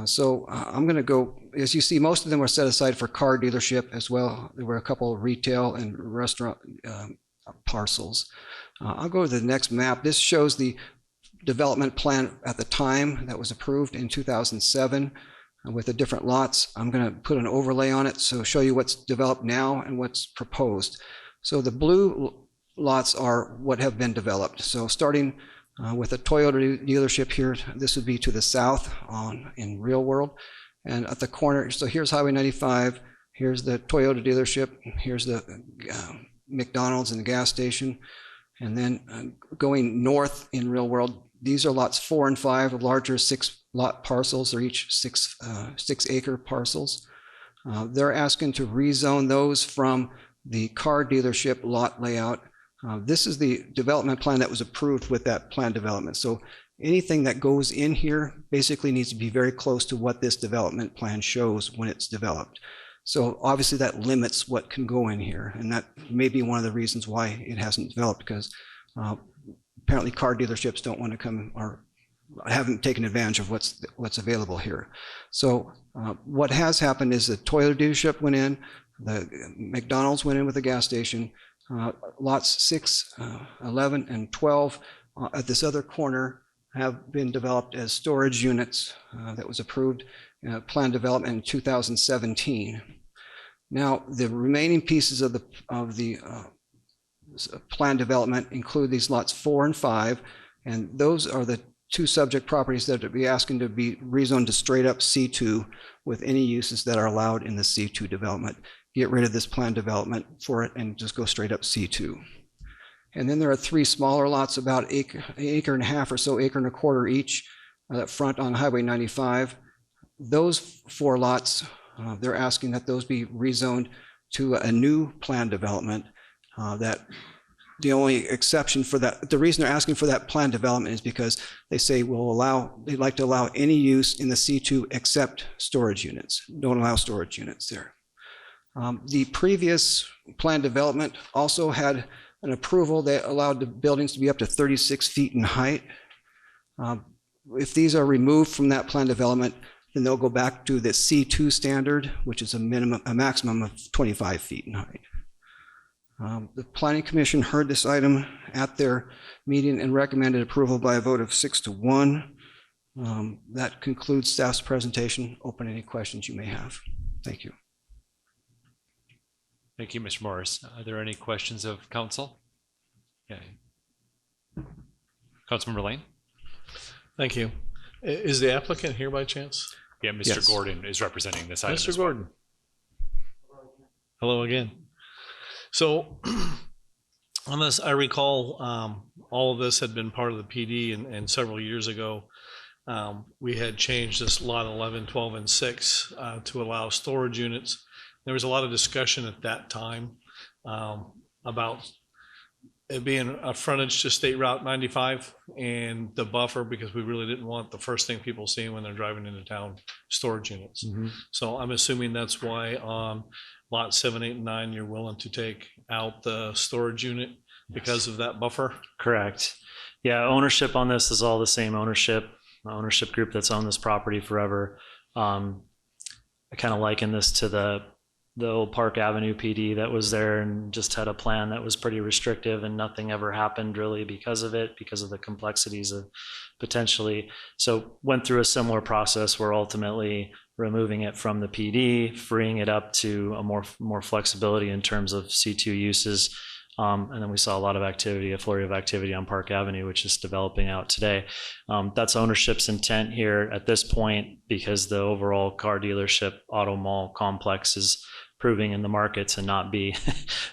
So I'm going to go, as you see, most of them were set aside for car dealership as well. There were a couple of retail and restaurant parcels. I'll go to the next map. This shows the development plan at the time that was approved in 2007 with the different lots. I'm going to put an overlay on it so show you what's developed now and what's proposed. So the blue lots are what have been developed. So starting with a Toyota dealership here, this would be to the south in real world. And at the corner, so here's Highway 95, here's the Toyota dealership, here's the McDonald's and the gas station. And then going north in real world, these are lots 4 and 5, larger 6-lot parcels. They're each 6-acre parcels. They're asking to rezone those from the car dealership lot layout. This is the development plan that was approved with that plan development. So anything that goes in here basically needs to be very close to what this development plan shows when it's developed. So obviously that limits what can go in here, and that may be one of the reasons why it hasn't developed, because apparently car dealerships don't want to come or haven't taken advantage of what's available here. So what has happened is the Toyota dealership went in, the McDonald's went in with the gas station, lots 6, 11, and 12 at this other corner have been developed as storage units that was approved plan development in 2017. Now, the remaining pieces of the plan development include these lots 4 and 5, and those are the 2 subject properties that would be asking to be rezoned to straight up C2 with any uses that are allowed in the C2 development. Get rid of this plan development for it and just go straight up C2. And then there are 3 smaller lots, about acre and a half or so, acre and a quarter each, that front on Highway 95. Those 4 lots, they're asking that those be rezoned to a new plan development. That the only exception for that, the reason they're asking for that plan development is because they say they'd like to allow any use in the C2 except storage units. Don't allow storage units there. The previous plan development also had an approval that allowed the buildings to be up to 36 feet in height. If these are removed from that plan development, then they'll go back to the C2 standard, which is a maximum of 25 feet in height. The Planning Commission heard this item at their meeting and recommended approval by a vote of 6 to 1. That concludes staff's presentation. Open any questions you may have. Thank you. Thank you, Mr. Morris. Are there any questions of council? Okay. Councilmember Lane? Thank you. Is the applicant here by chance? Yeah, Mr. Yes. Gordon is representing this item. Mr. Gordon. Hello again. So on this, I recall all of this had been part of the PD, and several years ago, we had changed this lot 11, 12, and 6 to allow storage units. There was a lot of discussion at that time about it being a frontage to State Route 95 and the buffer, because we really didn't want the first thing people see when they're driving into town, storage units. Mm-hmm. So I'm assuming that's why on lot 7, 8, and 9, you're willing to take out the storage unit because of that buffer? Correct. Yeah, ownership on this is all the same ownership group that's owned this property forever. I kind of liken this to the old Park Avenue PD that was there and just had a plan that was pretty restrictive, and nothing ever happened really because of it, because of the complexities of potentially. So went through a similar process where ultimately removing it from the PD, freeing it up to a more flexibility in terms of C2 uses. And then we saw a lot of activity, a flurry of activity on Park Avenue, which is developing out today. That's ownership's intent here at this point, because the overall car dealership auto mall complex is proving in the market to not be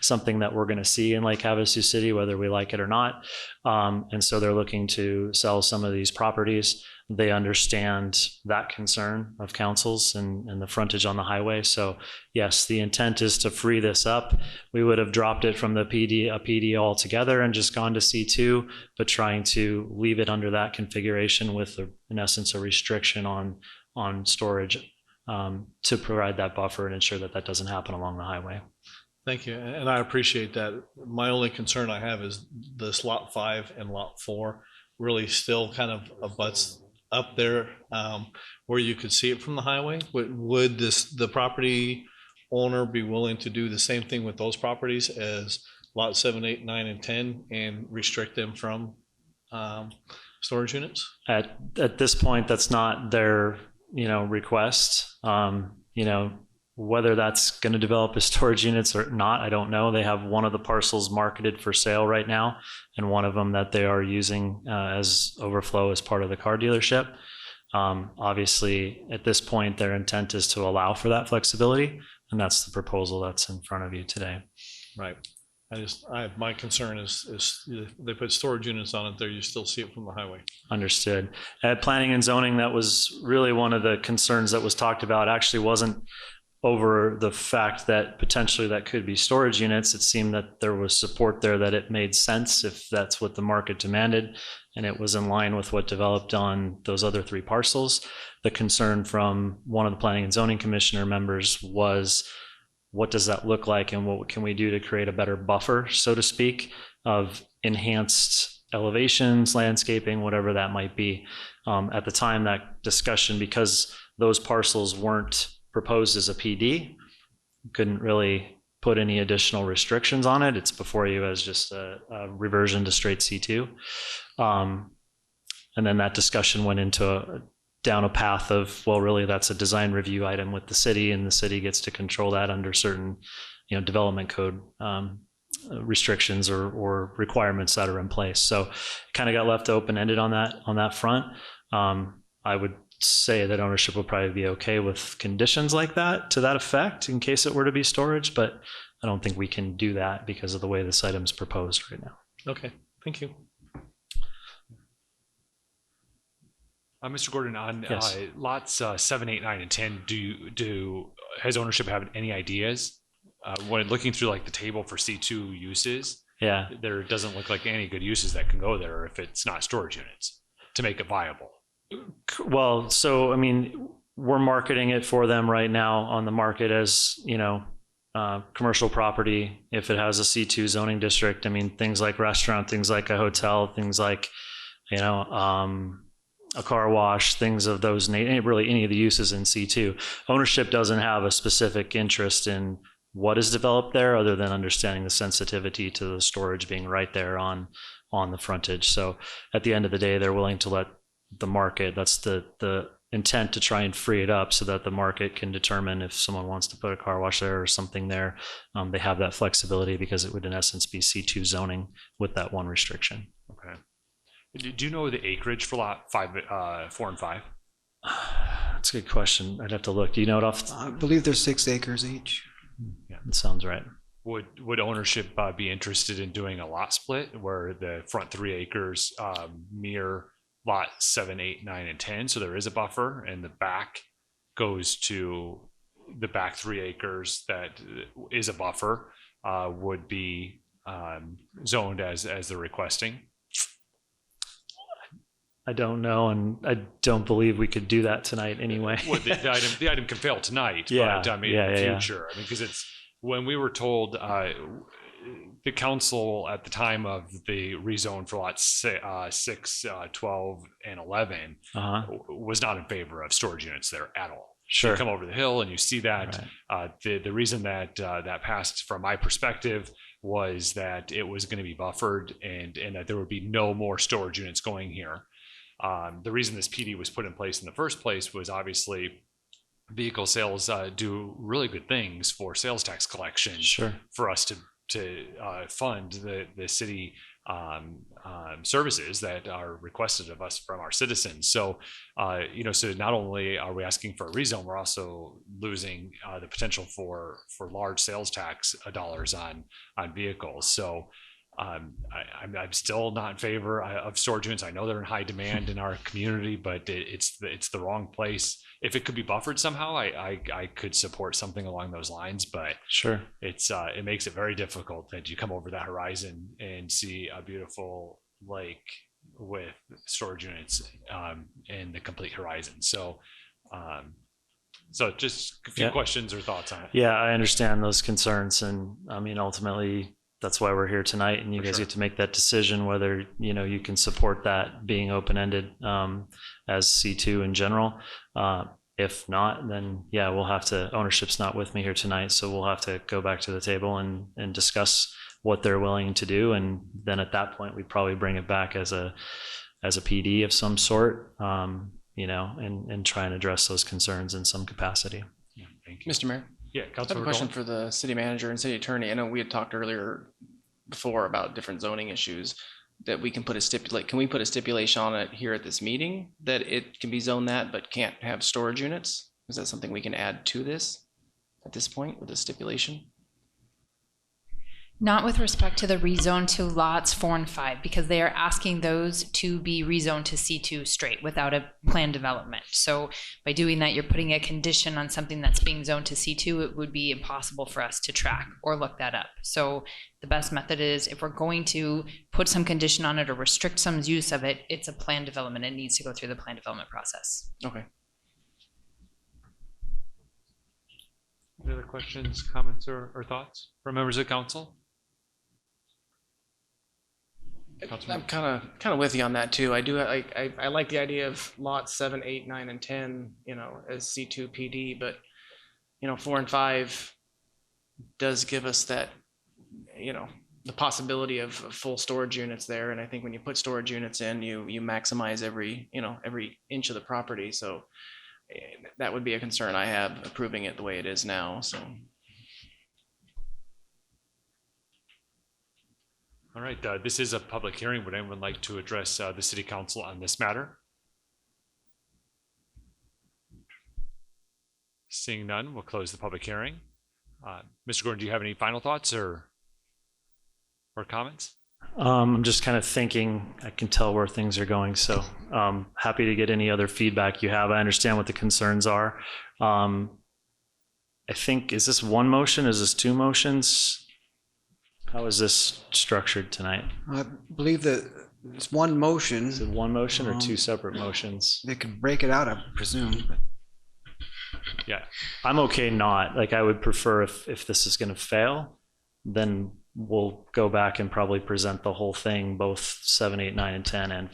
something that we're going to see in Lake Havasu City, whether we like it or not. And so they're looking to sell some of these properties. they understand that concern of councils and the frontage on the highway. So yes, the intent is to free this up. We would have dropped it from the PD altogether and just gone to C2, but trying to leave it under that configuration with, in essence, a restriction on storage to provide that buffer and ensure that that doesn't happen along the highway. Thank you, and I appreciate that. My only concern I have is this lot 5 and lot 4 really still kind of abuts up there where you could see it from the highway. Would the property owner be willing to do the same thing with those properties as lot 7, 8, 9, and 10 and restrict them from storage units? At this point, that's not their request. Whether that's going to develop as storage units or not, I don't know. They have one of the parcels marketed for sale right now, and one of them that they are using as overflow as part of the car dealership. Obviously, at this point, their intent is to allow for that flexibility, and that's the proposal that's in front of you today. Right. My concern is if they put storage units on it there, you still see it from the highway. Understood. At planning and zoning, that was really one of the concerns that was talked about. Actually wasn't over the fact that potentially that could be storage units. It seemed that there was support there, that it made sense if that's what the market demanded, and it was in line with what developed on those other 3 parcels. The concern from one of the planning and zoning commissioner members was, what does that look like, and what can we do to create a better buffer, so to speak, of enhanced elevations, landscaping, whatever that might be. At the time, that discussion, because those parcels weren't proposed as a PD, couldn't really put any additional restrictions on it. It's before you as just a reversion to straight C2. And then that discussion went into down a path of, well, really that's a design review item with the city, and the city gets to control that under certain development code restrictions or requirements that are in place. So it kind of got left open-ended on that front. I would say that ownership will probably be okay with conditions like that to that effect in case it were to be storage, but I don't think we can do that because of the way this item is proposed right now. Okay, thank you. Mr. Gordon, on Yes. lots 7, 8, 9, and 10, has ownership have any ideas? When looking through like the table for C2 uses, Yeah. there doesn't look like any good uses that can go there if it's not storage units to make it viable. Well, so, I mean, we're marketing it for them right now on the market as, commercial property. If it has a C2 zoning district, I mean, things like restaurant, things like a hotel, things like, a car wash, things of those, really any of the uses in C2. Ownership doesn't have a specific interest in what is developed there other than understanding the sensitivity to the storage being right there on the frontage. So at the end of the day, they're willing to let the market, that's the intent, to try and free it up so that the market can determine if someone wants to put a car wash there or something there. They have that flexibility because it would in essence be C2 zoning with that one restriction. Okay. Do you know the acreage for lot 5, 4, and 5? That's a good question. I'd have to look. Do you know it off? I believe there's 6 acres each. Yeah, that sounds right. Would ownership be interested in doing a lot split where the front 3 acres mirror lot 7, 8, 9, and 10, so there is a buffer, and the back goes to the back 3 acres that is a buffer, would be zoned as they're requesting? I don't know, and I don't believe we could do that tonight anyway. Well, the item can fail tonight, Yeah, but I mean, yeah, in the yeah, future, I mean, because it's when we were told the council at the time of the rezone for lots 6, 12, and 11 was not in favor of storage units there at all. Sure. You come over the hill and you see that. Right. The reason that that passed from my perspective was that it was going to be buffered and that there would be no more storage units going here. The reason this PD was put in place in the first place was obviously vehicle sales do really good things for sales tax collection. Sure. For us to fund the city services that are requested of us from our citizens. So, so not only are we asking for a rezone, we're also losing the potential for large sales tax dollars on vehicles. So, I'm still not in favor of storage units. I know they're in high demand in our community, but it's the wrong place. If it could be buffered somehow, I could support something along those lines, but Sure. it makes it very difficult that you come over that horizon and see a beautiful lake with storage units in the complete horizon. So just a few questions or thoughts on it. Yeah, I understand those concerns, and I mean, ultimately, that's why we're here tonight, and you guys get to make that decision whether you can support that being open-ended as C2 in general. If not, then yeah, we'll have to. Ownership's not with me here tonight, so we'll have to go back to the table and discuss what they're willing to do, and then at that point, we'd probably bring it back as a PD of some sort, and try and address those concerns in some capacity. Yeah, thank you. Mr. Mayor. Yeah, I have a question for the city manager and city attorney. I know we had talked earlier before about different zoning issues that we can put can we put a stipulation on it here at this meeting that it can be zoned that but can't have storage units? Is that something we can add to this at this point with a stipulation? Not with respect to the rezone to lots 4 and 5, because they are asking those to be rezoned to C2 straight without a planned development. So by doing that, you're putting a condition on something that's being zoned to C2. It would be impossible for us to track or look that up. So the best method is, if we're going to put some condition on it or restrict some use of it, it's a planned development. It needs to go through the planned development process. Okay. Any other questions, comments, or thoughts from members of council? I'm kind of with you on that too. I like the idea of lots 7, 8, 9, and 10, as C2 PD, but 4 and 5 does give us that, the possibility of full storage units there. And I think when you put storage units in, you maximize every inch of the property. So that would be a concern I have approving it the way it is now. So. All right, this is a public hearing. Would anyone like to address the city council on this matter? Seeing none, we'll close the public hearing. Mr. Gordon, do you have any final thoughts or comments? I'm just kind of thinking, I can tell where things are going, so happy to get any other feedback you have. I understand what the concerns are. I think, is this one motion? Is this 2 motions? How is this structured tonight? I believe that it's one motion. Is it one motion or 2 separate motions? They could break it out, I presume. Yeah, I'm okay not. Like, I would prefer if this is going to fail, then we'll go back and probably present the whole thing, both 7, 8, 9, and 10, and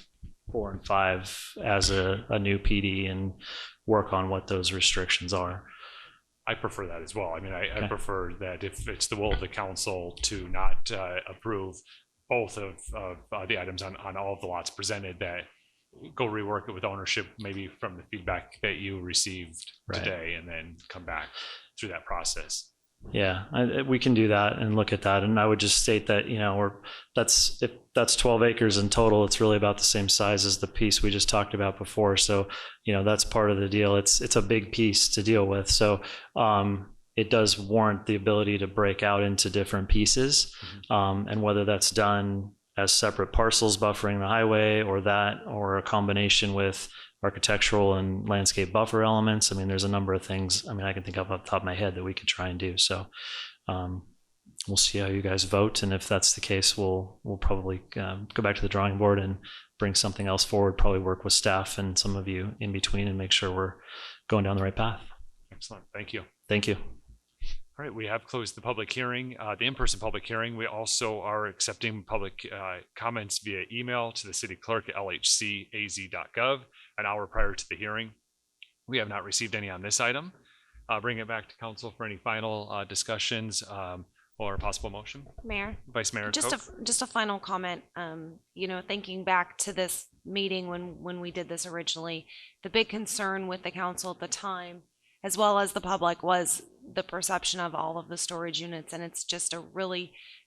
4 and 5 as a new PD and work on what those restrictions are. I prefer that as well. I mean, I prefer that if it's the will of the council to not approve both of the items on all of the lots presented, that go rework it with ownership, maybe from the feedback that you received today, and then come back through that process. Yeah, we can do that and look at that. And I would just state that, if that's 12 acres in total, it's really about the same size as the piece we just talked about before. So, that's part of the deal. It's a big piece to deal with. So it does warrant the ability to break out into different pieces. And whether that's done as separate parcels buffering the highway or a combination with architectural and landscape buffer elements. I mean, there's a number of things. I mean, I can think of off the top of my head that we could try and do. So we'll see how you guys vote. And if that's the case, we'll probably go back to the drawing board and bring something else forward, probably work with staff and some of you in between and make sure we're going down the right path. Excellent. Thank you. Thank you. All right, we have closed the public hearing, the in-person public hearing. We also are accepting public comments via email to the city clerk at lhcaz.gov an hour prior to the hearing. We have not received any on this item. Bring it back to council for any final discussions or possible motion. Mayor, Vice Mayor, just a final comment. Thinking back to this meeting when we did this originally, the big concern with the council at the time, as well as the public, was the perception of all of the storage units. And it's just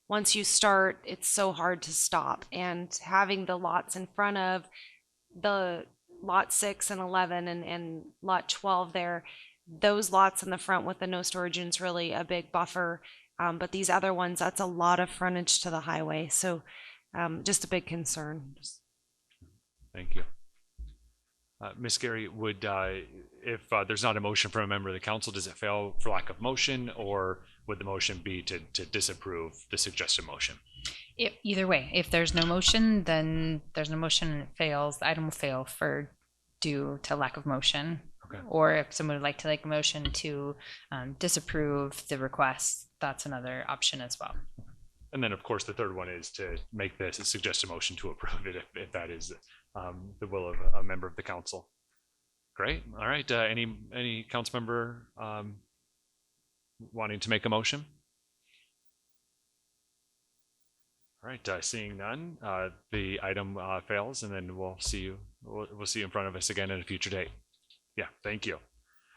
once you start, it's so hard to stop. And having the lots in front of the lot 6 and 11 and lot 12 there, those lots in the front with the no storage units, really a big buffer. But these other ones, that's a lot of frontage to the highway. So just a big concern. Thank you. Ms. Gary, would, if there's not a motion from a member of the council, does it fail for lack of motion, or would the motion be to disapprove the suggested motion? Either way, if there's no motion, then there's no motion and it fails. The item will fail due to lack of motion. Okay. Or if someone would like to make a motion to disapprove the request, that's another option as well. And then, of course, the third one is to make this a suggested motion to approve it if that is the will of a member of the council. Great. All right. Any council member wanting to make a motion? All right. Seeing none, the item fails, and then we'll see you. We'll see you in front of us again at a future date. Yeah. Thank you.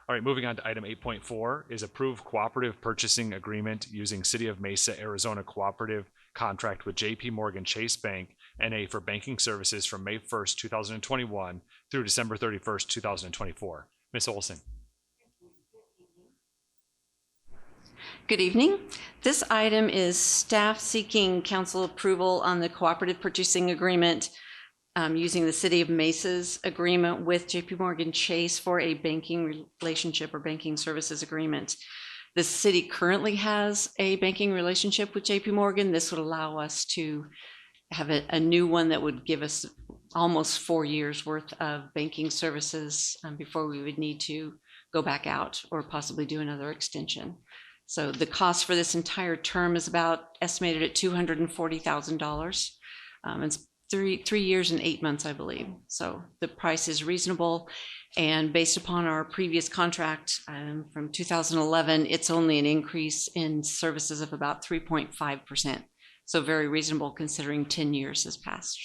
All right, moving on to item 8.4 is approve cooperative purchasing agreement using City of Mesa, Arizona cooperative contract with JP Morgan Chase Bank, NA for banking services from May 1st, 2021 through December 31st, 2024. Ms. Olson. Good evening. This item is staff seeking council approval on the cooperative purchasing agreement using the City of Mesa's agreement with JP Morgan Chase for a banking relationship or banking services agreement. The city currently has a banking relationship with JP Morgan. This would allow us to have a new one that would give us almost 4 years worth of banking services before we would need to go back out or possibly do another extension. So the cost for this entire term is about estimated at $240,000. It's 3 years and 8 months, I believe. So the price is reasonable. And based upon our previous contract from 2011, it's only an increase in services of about 3.5%. So very reasonable considering 10 years has passed.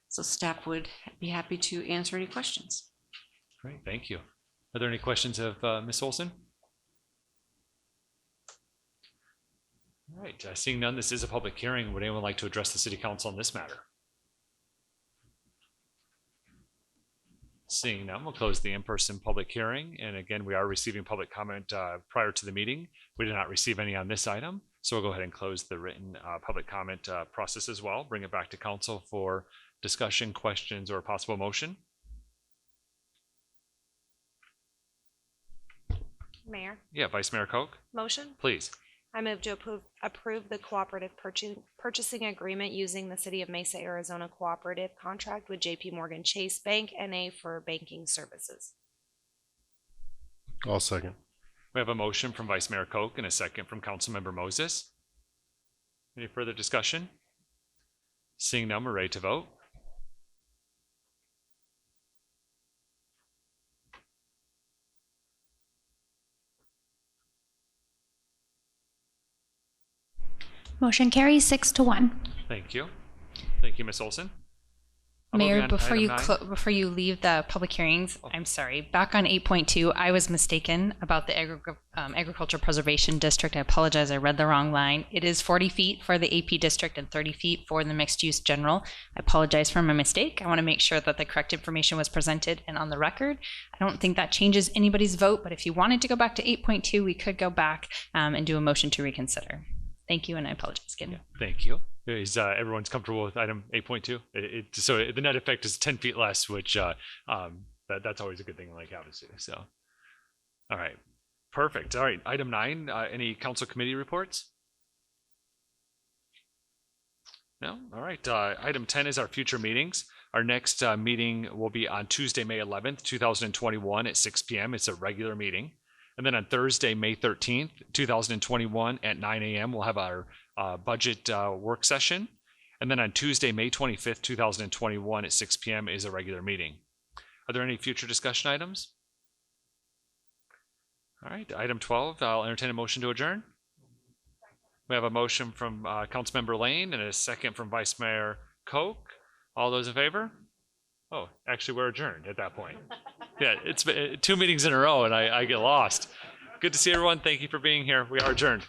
So staff would be happy to answer any questions. Great, thank you. Are there any questions of Ms. Olson? All right, seeing none, this is a public hearing. Would anyone like to address the City Council on this matter? Seeing none, we'll close the in-person public hearing. And again, we are receiving public comment prior to the meeting. We did not receive any on this item, so we'll go ahead and close the written public comment process as well. Bring it back to council for discussion, questions, or possible motion. Mayor, Yeah, Vice Mayor Koch, motion? please. I move to approve the cooperative purchasing agreement using the City of Mesa, Arizona cooperative contract with JP Morgan Chase Bank, NA for banking services. I'll second. We have a motion from Vice Mayor Koch and a second from Councilmember Moses. Any further discussion? Seeing none, we're ready to vote. Motion carries 6-1. Thank you. Thank you, Ms. Olson. Mayor, before you leave the public hearings, I'm sorry, back on 8.2, I was mistaken about the Agriculture Preservation District. I apologize, I read the wrong line. It is 40 feet for the AP District and 30 feet for the Mixed Use General. I apologize for my mistake. I want to make sure that the correct information was presented and on the record. I don't think that changes anybody's vote, but if you wanted to go back to 8.2, we could go back and do a motion to reconsider. Thank you, and I apologize again. Yeah, thank you. Is everyone's comfortable with item 8.2? So the net effect is 10 feet less, which that's always a good thing in Lake Havasu. So, all right, perfect. All right, item 9. Any council committee reports? No. All right. Item 10 is our future meetings. Our next meeting will be on Tuesday, May 11th, 2021 at 6 p.m. It's a regular meeting. And then on Thursday, May 13th, 2021 at 9 a.m., we'll have our budget work session. And then on Tuesday, May 25th, 2021 at 6 p.m. is a regular meeting. Are there any future discussion items? All right, item 12, I'll entertain a motion to adjourn. We have a motion from Councilmember Lane and a second from Vice Mayor Koch. All those in favor? Oh, actually, we're adjourned at that point. Yeah, it's been 2 meetings in a row and I get lost. Good to see everyone. Thank you for being here. We are adjourned.